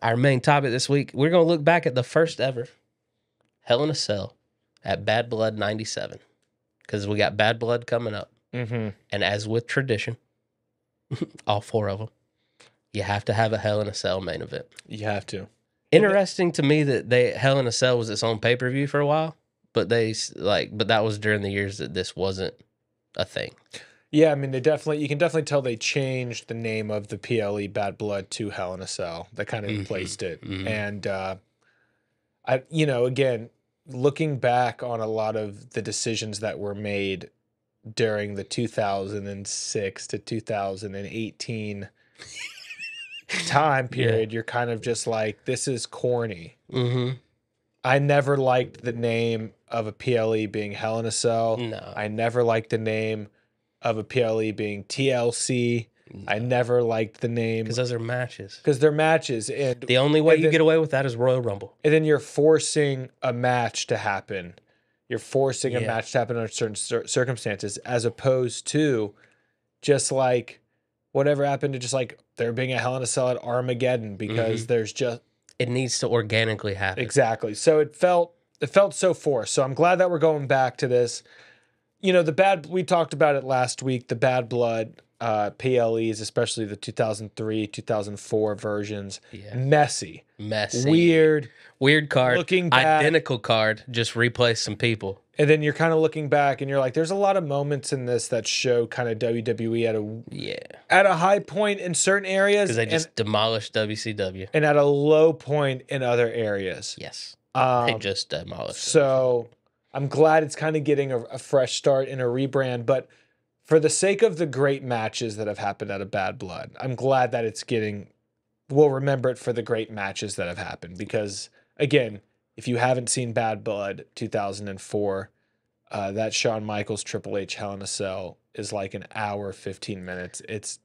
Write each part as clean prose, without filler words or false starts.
our main topic this week, we're going to look back at the first ever Hell in a Cell at Bad Blood 97. Because we got Bad Blood coming up. Mm-hmm. And as with tradition, all 4 of them, you have to have a Hell in a Cell main event. You have to. Interesting to me that Hell in a Cell was its own pay-per-view for a while, but that was during the years that this wasn't a thing. Yeah, I mean, you can definitely tell they changed the name of the PLE Bad Blood to Hell in a Cell. That kind of replaced it. And again, looking back on a lot of the decisions that were made during the 2006 to 2018 time period, you're kind of just like, this is corny. I never liked the name of a PLE being Hell in a Cell. No. I never liked the name of a PLE being TLC. No. I never liked the name. Because those are matches. Because they're matches. And the only way you get away with that is Royal Rumble. And then you're forcing a match to happen. You're forcing a match to happen under certain circumstances, as opposed to just like whatever happened to just like there being a Hell in a Cell at Armageddon, because there's just... It needs to organically happen. Exactly. So it felt so forced. So I'm glad that we're going back to this. We talked about it last week, the Bad Blood PLEs, especially the 2003, 2004 versions. Yeah. Messy. Weird card. Looking back, identical card, just replace some people. And then you're kind of looking back and you're like, there's a lot of moments in this that show kind of WWE at a high point in certain areas. Because they just demolished WCW. And at a low point in other areas. Yes. They just demolished. So I'm glad it's kind of getting a fresh start and a rebrand. But for the sake of the great matches that have happened out of Bad Blood, I'm glad that we'll remember it for the great matches that have happened. Because, again, if you haven't seen Bad Blood 2004, that Shawn Michaels Triple H Hell in a Cell is like an hour, 15 minutes. It's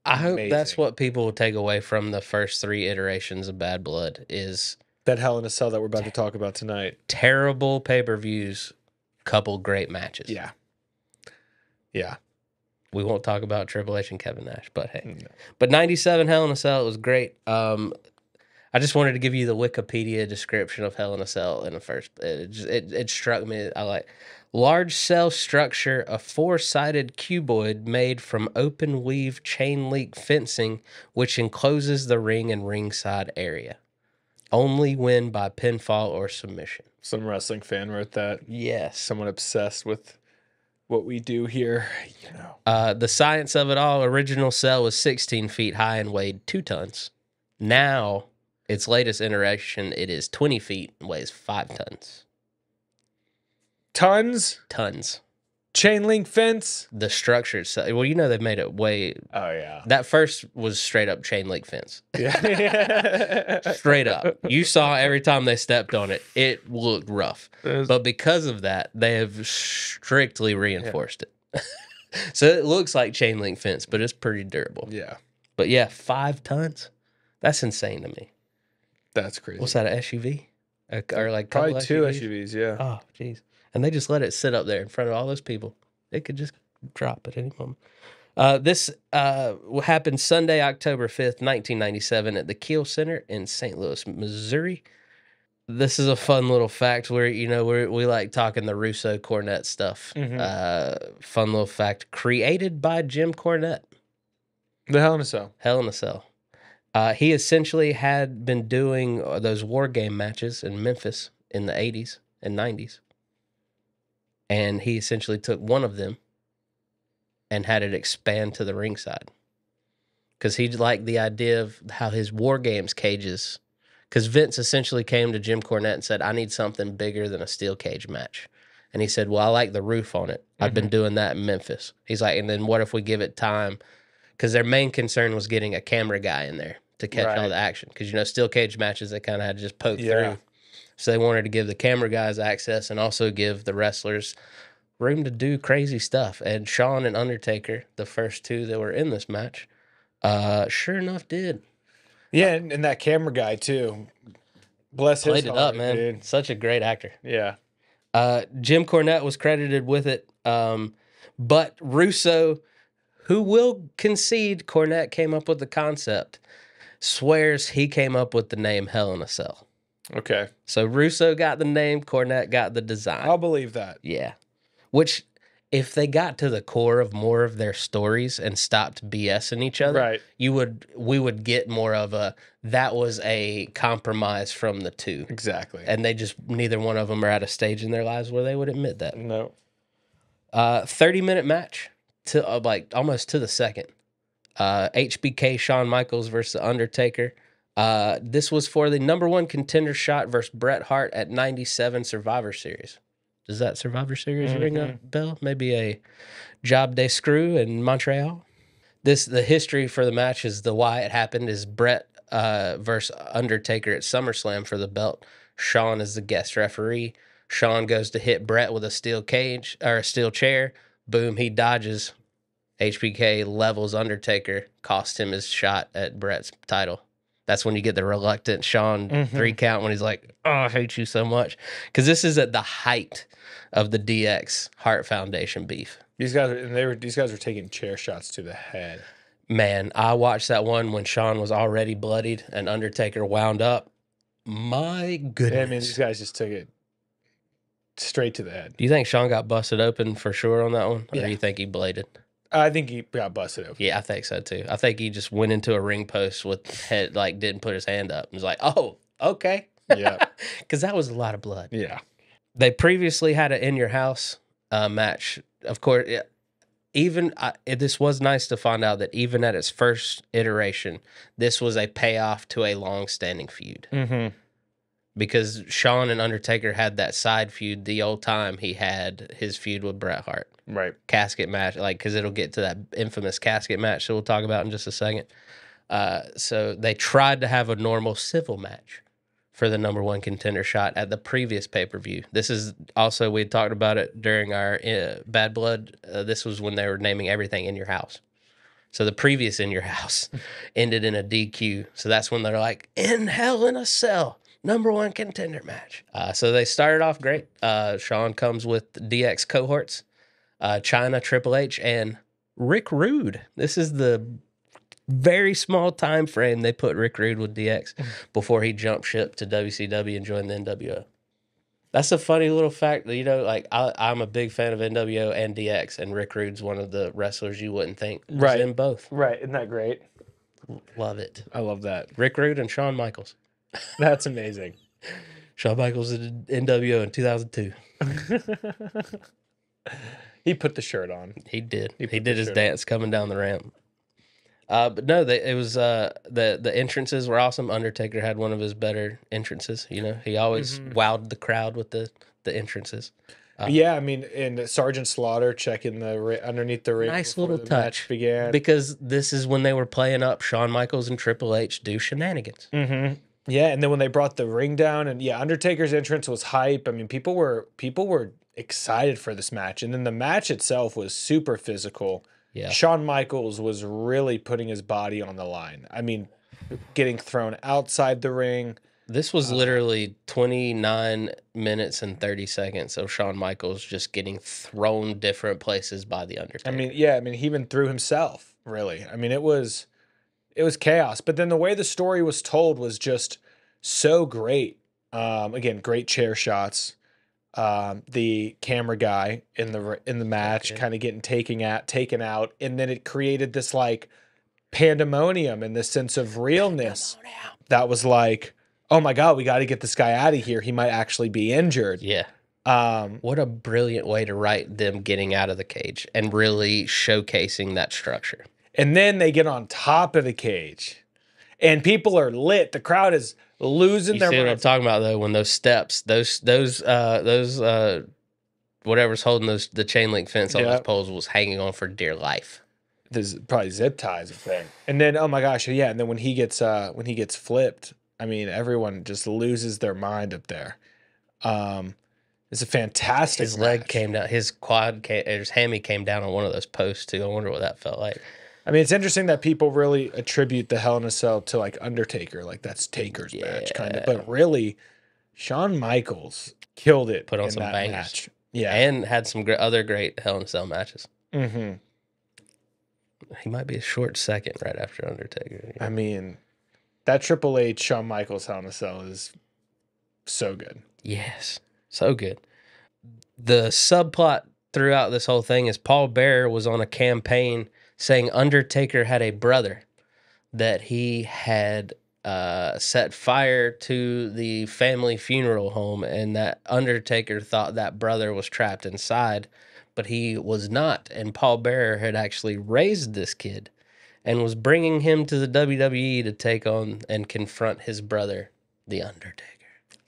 I hope that's what people will take away from the first 3 iterations of Bad Blood is that Hell in a Cell that we're about to talk about tonight. Terrible pay-per-views, couple great matches. Yeah. We won't talk about Triple H and Kevin Nash, but hey. No. But 97 Hell in a Cell, it was great. I just wanted to give you the Wikipedia description of Hell in a Cell in the first. It struck me. I like large cell structure, a 4-sided cuboid made from open weave chain link fencing, which encloses the ring and ringside area. Only win by pinfall or submission. Some wrestling fan wrote that. Yes, someone obsessed with what we do here. The science of it all. Original cell was 16 feet high and weighed 2 tons. Now, its latest iteration, it is 20 feet and weighs 5 tons. Tons. Chain link fence? The structure itself. Well, they've made it way... Oh, yeah. That first was straight up chain link fence. Yeah. Straight up. You saw every time they stepped on it, it looked rough. But because of that, they have strictly reinforced it. So it looks like chain link fence, but it's pretty durable. Yeah. But yeah, 5 tons? That's insane to me. That's crazy. What's that, an SUV? Or like probably 2 SUVs, yeah. Oh, jeez. And they just let it sit up there in front of all those people. It could just drop at any moment. This happened Sunday, October 5th, 1997 at the Kiel Center in St. Louis, Missouri. This is a fun little fact where, we like talking the Russo Cornette stuff. Fun little fact. Created by Jim Cornette. The Hell in a Cell. Hell in a Cell. He essentially had been doing those war game matches in Memphis in the 80s and 90s. And he essentially took one of them and had it expand to the ringside. Because he liked the idea of how his war games cages. Because Vince essentially came to Jim Cornette and said, I need something bigger than a steel cage match. And he said, well, I like the roof on it. I've been doing that in Memphis. He's like, and then what if we give it time? Because their main concern was getting a camera guy in there to catch all the action. Because, steel cage matches, they kind of had to just poke through. So they wanted to give the camera guys access and also give the wrestlers room to do crazy stuff. And Shawn and Undertaker, the first 2 that were in this match, sure enough did. Yeah, and that camera guy, too. Bless his heart, played it up, man. Dude. Such a great actor. Yeah. Jim Cornette was credited with it. But Russo, who will concede Cornette came up with the concept, swears he came up with the name Hell in a Cell. Okay. So Russo got the name, Cornette got the design. I'll believe that. Yeah. Which, if they got to the core of more of their stories and stopped BSing each other, Right. we would get more of that was a compromise from the two. Exactly. And they just, neither one of them are at a stage in their lives where they would admit that. No. 30-minute match to almost to the second. HBK Shawn Michaels versus Undertaker. This was for the #1 contender shot versus Bret Hart at 97 Survivor Series. Does that Survivor Series ring a bell? Maybe a Job Day Screw in Montreal? The history for the match is why it happened is Bret versus Undertaker at SummerSlam for the belt. Shawn is the guest referee. Shawn goes to hit Bret with a steel cage or a steel chair. Boom, he dodges. HBK levels Undertaker, cost him his shot at Bret's title. That's when you get the reluctant Shawn 3 count when he's like, "Oh, I hate you so much," because this is at the height of the DX Hart Foundation beef. These guys were taking chair shots to the head. Man, I watched that one when Shawn was already bloodied and Undertaker wound up. My goodness. Yeah, I mean, these guys just took it straight to the head. Do you think Shawn got busted open for sure on that one? Or Yeah. do you think he bladed? I think he got busted open. Yeah, I think so too. I think he just went into a ring post with head, didn't put his hand up. He was like, "Oh, okay." Yeah. Because that was a lot of blood. Yeah. They previously had an In Your House match. Of course, this was nice to find out that even at its first iteration, this was a payoff to a long-standing feud. Mm-hmm. Because Shawn and Undertaker had that side feud the old time he had his feud with Bret Hart. Right. Casket match, because it'll get to that infamous casket match that we'll talk about in just a second. So they tried to have a normal civil match for the #1 contender shot at the previous pay-per-view. This is also, we had talked about it during our Bad Blood. This was when they were naming everything In Your House. So the previous In Your House ended in a DQ. So that's when they're like, "In Hell in a Cell, #1 contender match." So they started off great. Shawn comes with DX cohorts, China, Triple H, and Rick Rude. This is the very small time frame they put Rick Rude with DX before he jumped ship to WCW and joined the NWO. That's a funny little fact. I'm a big fan of NWO and DX, and Rick Rude's one of the wrestlers you wouldn't think was in both. Right. Isn't that great? Love it. I love that. Rick Rude and Shawn Michaels. That's amazing. Shawn Michaels in NWO in 2002. He put the shirt on. He did. He put did the his shirt dance coming down the ramp. But no, it was the entrances were awesome. Undertaker had one of his better entrances. He always wowed the crowd with the entrances. Yeah, I mean, and Sergeant Slaughter checking underneath the ring. Nice before little the touch match began. because this is when they were playing up Shawn Michaels and Triple H do shenanigans. Mm-hmm. Yeah, and then when they brought the ring down, and Undertaker's entrance was hype. I mean, people were excited for this match, and then the match itself was super physical. Yeah, Shawn Michaels was really putting his body on the line. I mean, getting thrown outside the ring. this was literally 29 minutes and 30 seconds of Shawn Michaels just getting thrown different places by the Undertaker. I mean, he even threw himself. Really, I mean, it was chaos. But then the way the story was told was just so great. Again, great chair shots. The camera guy in the match kind of getting taken out, and then it created this pandemonium and this sense of realness that was like, oh my God, we got to get this guy out of here. He might actually be injured. Yeah. What a brilliant way to write them getting out of the cage and really showcasing that structure. And then they get on top of the cage, and people are lit. The crowd is losing their See what I'm minds. talking about though? When those steps, those whatever's holding the chain link fence on those poles was hanging on for dear life. There's probably zip ties thing. And then oh my gosh, yeah. And then when he gets flipped, I mean, everyone just loses their mind up there. It's a fantastic. His leg came down, his hammy came down on one of those posts too. I wonder what that felt like. I mean, it's interesting that people really attribute the Hell in a Cell to Undertaker, that's Taker's match kind of. But really, Shawn Michaels killed it. Put on some that bangers. match. Yeah, and had some other great Hell in a Cell matches. Mm-hmm. He might be a short second right after Undertaker. I mean, That Triple H Shawn Michaels Hell in a Cell is so good. Yes, so good. The subplot throughout this whole thing is Paul Bearer was on a campaign saying Undertaker had a brother that he had set fire to the family funeral home, and that Undertaker thought that brother was trapped inside, but he was not. And Paul Bearer had actually raised this kid and was bringing him to the WWE to take on and confront his brother, the Undertaker.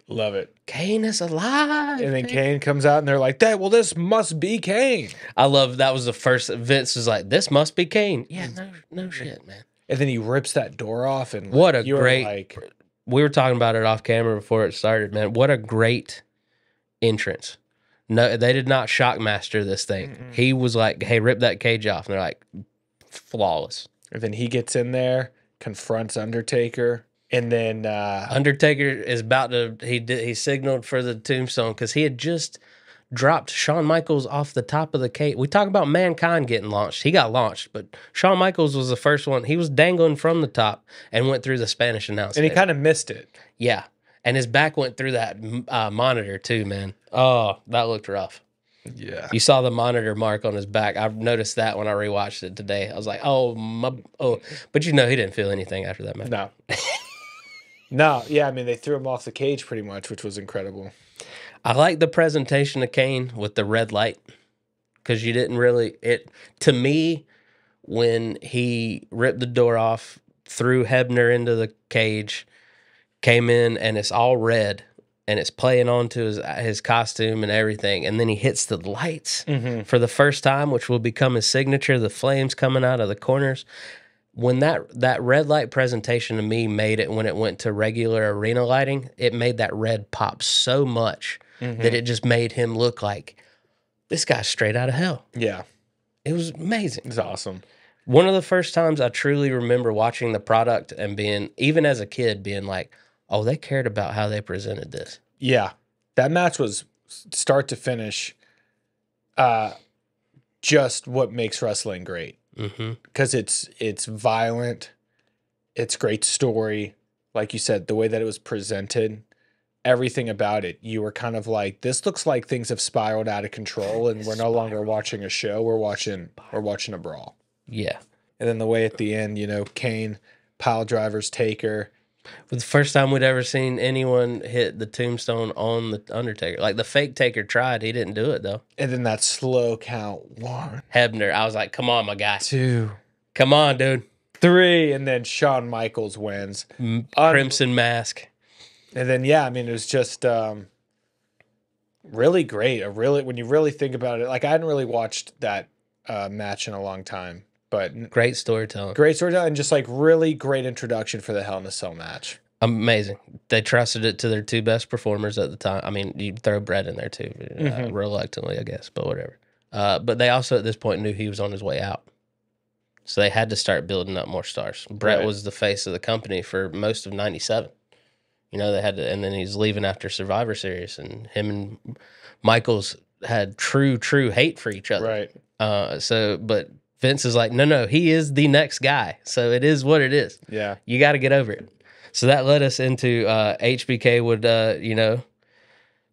Love it. Kane is alive. And then Kane comes out and they're like, this must be Kane. I love that was the first. Vince was like, this must be Kane. Yeah, no shit, man. And then he rips that door off. And what a great. We were talking about it off camera before it started, man. What a great entrance. No, they did not shockmaster this thing. Mm-mm. He was like, hey, rip that cage off. And they're like, flawless. And then he gets in there, confronts Undertaker. And then Undertaker is about to he signaled for the tombstone because he had just dropped Shawn Michaels off the top of the cage. We talk about Mankind getting launched. He got launched, but Shawn Michaels was the first one. He was dangling from the top and went through the Spanish announce and he kind of missed it. Yeah, and his back went through that monitor too, man. Oh, that looked rough. Yeah, you saw the monitor mark on his back. I've noticed that when I rewatched it today. I was like, but he didn't feel anything after that match. No. No, yeah, I mean, they threw him off the cage pretty much, which was incredible. I like the presentation of Kane with the red light because you didn't really... To me, when he ripped the door off, threw Hebner into the cage, came in, and it's all red, and it's playing onto his costume and everything, and then he hits the lights for the first time, which will become his signature, the flames coming out of the corners. When that red light presentation to me made it, when it went to regular arena lighting, it made that red pop so much that it just made him look like this guy's straight out of hell. Yeah. It was amazing. It's awesome. One of the first times I truly remember watching the product and being, even as a kid, being like, oh, they cared about how they presented this. Yeah. That match was start to finish just what makes wrestling great. Because it's violent, it's great story. Like you said, the way that it was presented, everything about it, you were kind of like, this looks like things have spiraled out of control, and we're no longer watching a show. We're watching a brawl. Yeah. And then the way at the end, Kane pile drivers Taker. For the first time we'd ever seen anyone hit the tombstone on the Undertaker. Like the fake Taker tried, he didn't do it though. And then that slow count, 1, Hebner, I was like, come on, my guy. 2, come on, dude. 3, and then Shawn Michaels wins. Crimson Mask. And then it was just really great. When you really think about it, like I hadn't really watched that match in a long time. But great storytelling. Great storytelling, and just like really great introduction for the Hell in a Cell match. Amazing. They trusted it to their 2 best performers at the time. I mean, you throw Brett in there too, reluctantly, I guess, but whatever. But they also at this point knew he was on his way out. So they had to start building up more stars. Brett was the face of the company for most of 97. They had to, and then he's leaving after Survivor Series, and him and Michaels had true hate for each other. Right. But Vince is like, no, he is the next guy. So it is what it is. Yeah. You got to get over it. So that led us into HBK would,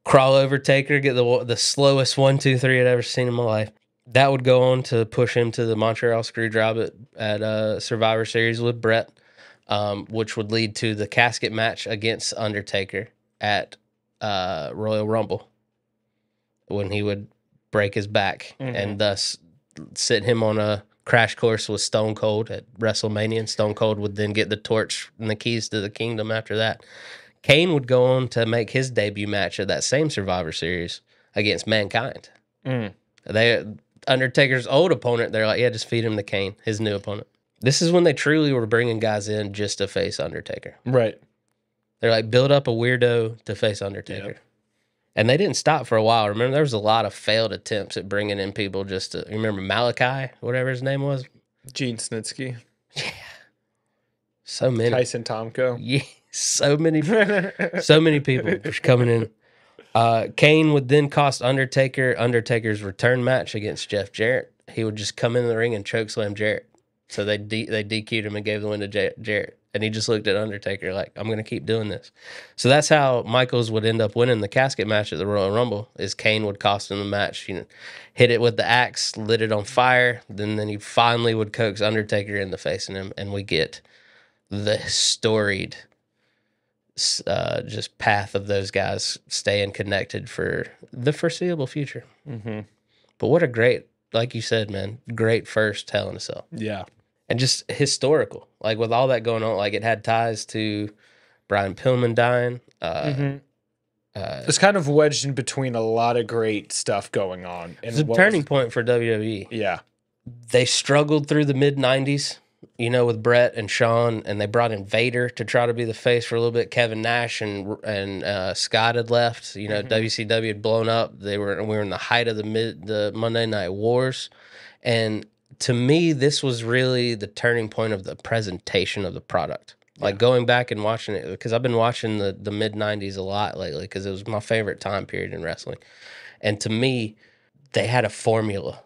crawl over Taker, get the slowest 1, 2, 3 I'd ever seen in my life. That would go on to push him to the Montreal Screwjob at Survivor Series with Brett, which would lead to the casket match against Undertaker at Royal Rumble when he would break his back and thus sit him on a crash course with Stone Cold at WrestleMania, and Stone Cold would then get the torch and the keys to the kingdom after that. Kane would go on to make his debut match at that same Survivor Series against Mankind. Undertaker's old opponent, they're like, yeah, just feed him to Kane, his new opponent. This is when they truly were bringing guys in just to face Undertaker. Right. They're like, build up a weirdo to face Undertaker. Yep. And they didn't stop for a while. Remember, there was a lot of failed attempts at bringing in people just to... Remember Malachi, whatever his name was? Gene Snitsky. Yeah. So many. Tyson Tomko. Yeah, so many people coming in. Kane would then cost Undertaker's return match against Jeff Jarrett. He would just come in the ring and chokeslam Jarrett. So they DQ'd him and gave the win to Jarrett. And he just looked at Undertaker like, I'm going to keep doing this. So that's how Michaels would end up winning the casket match at the Royal Rumble, is Kane would cost him the match, hit it with the axe, lit it on fire. Then he finally would coax Undertaker into facing him. And we get the storied just path of those guys staying connected for the foreseeable future. Mm-hmm. But what a great, like you said, man, great first Hell in a Cell. Yeah. And just historical. Like with all that going on, like it had ties to Brian Pillman dying. It's kind of wedged in between a lot of great stuff going on. And It's a turning point for WWE. Yeah. They struggled through the mid-90s, with Brett and Shawn, and they brought in Vader to try to be the face for a little bit. Kevin Nash and Scott had left. WCW had blown up. We were in the height of the Monday Night Wars. And to me, this was really the turning point of the presentation of the product. Like going back and watching it, because I've been watching the mid-90s a lot lately because it was my favorite time period in wrestling. And to me, they had a formula, ...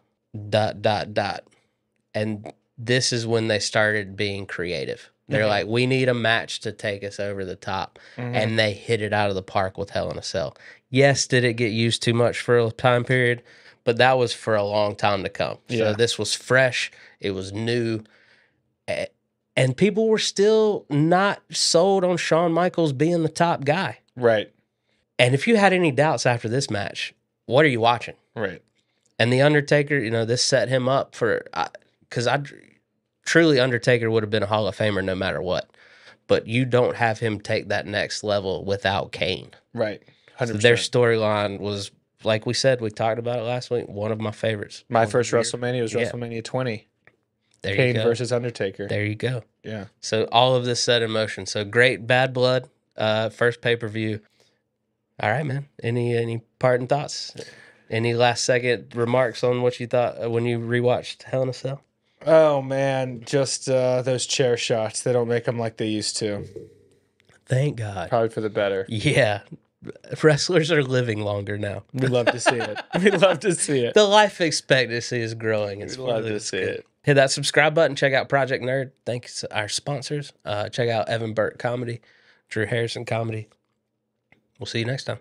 And this is when they started being creative. They're like, we need a match to take us over the top. And they hit it out of the park with Hell in a Cell. Yes, did it get used too much for a time period? But that was for a long time to come. So this was fresh. It was new. And people were still not sold on Shawn Michaels being the top guy. Right. And if you had any doubts after this match, what are you watching? Right. And The Undertaker, this set him up for... Because truly, Undertaker would have been a Hall of Famer no matter what. But you don't have him take that next level without Kane. Right. 100%. So their storyline was, like we said, we talked about it last week, one of my favorites. My first WrestleMania was WrestleMania 20. There Kane you go. versus Undertaker. There you go. Yeah. So all of this set in motion. So great Bad Blood, first pay-per-view. All right, man. Any parting thoughts? Any last second remarks on what you thought when you rewatched Hell in a Cell? Oh, man. Just those chair shots. They don't make them like they used to. Thank God. Probably for the better. Yeah. Wrestlers are living longer now. We love to see it. We love to see it. The life expectancy is growing. It's We love to see it. Hit that subscribe button. Check out Project Nerd. Thanks to our sponsors. Check out Evan Burt Comedy, Drew Harrison Comedy. We'll see you next time.